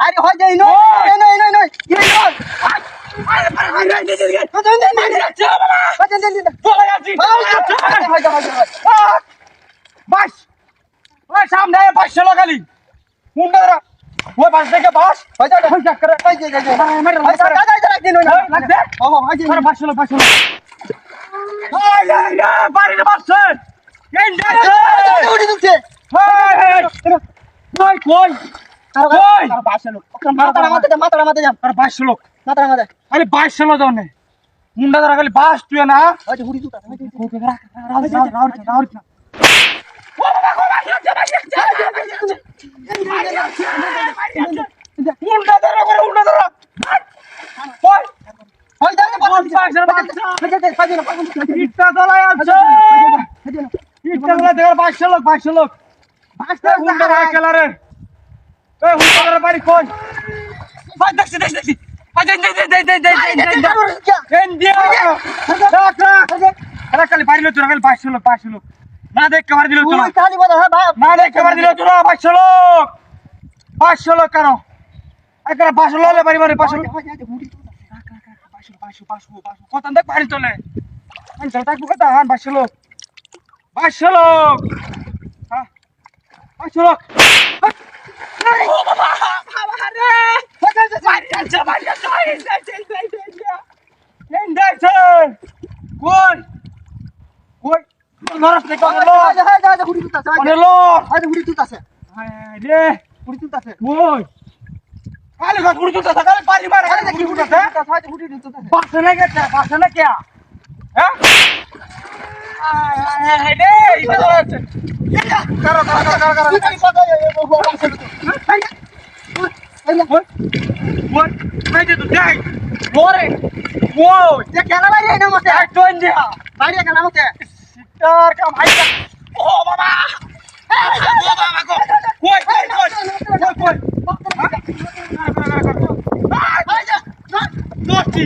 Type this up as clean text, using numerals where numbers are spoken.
আরে হয় যাই নয় নয় নয় নয় সামনে 500 লোক আলি মুন্ডা ওই বাস থেকে বাস হয়ে যাবে হয়ে যাক করে কই যাই যাই লাগবে ও হয়ে যাই 500 লোক বাড়িতে বাসছে এই উড়ি দিচ্ছে কই কই কই 500 লোক মাথা মাথা যাম আর 500 লোক মাথা মাথা আরে 500 লোক যাওনে মুন্ডা ধরা খালি বাস তুই না ওই উড়ি দিতা রাউর না মুন্ডা ধরা করে মুন্ডা ধরা কই হয় যাই ইটটা দলাই আছে ইটটা দলাই দেখার 500 লোক 500 লোক মুন্ডা ধরা খেলারে এই মুন্ডা ধরা বাড়ি কই ভাই দেখছি দেখছি খালি বাড়ি লো তোরা খালি 500 লোক 500 লোক না দেখ কেবার দিল তোরা না দেখ কেবার দিল তোরা 500 লোক 500 লোক কারো একরা 500 লোক বাড়ি বাড়ি 500 লোক 500 কত দেখ বাড়ি চলে আমি চলতা কত হান 500 লোক 500 লোক হ্যাঁ 500 লোক ও বাবা বাবা রে বাড়ি যাচ্ছে কই কই নরস তে কোন লো উড়ি দিতা কোন লো উড়ি দিতাছে রে উড়ি দিতাছে কই কালে ঘর উড়ি দিতা কালে বাড়ি বাড়ি কালে কি উড়ি দিতা উড়ি দিতাছে বাসে না কে হ্যাঁ আয় রে ইটা আছে করো ওই নাই দে তুই যাই মোরে ওই যে কেনা বাইরে না মতে একটু ইন্ডিয়া বাইরে কেনা মতে সিটার কা ভাই ও বাবা ও বাবা কই দোস্তি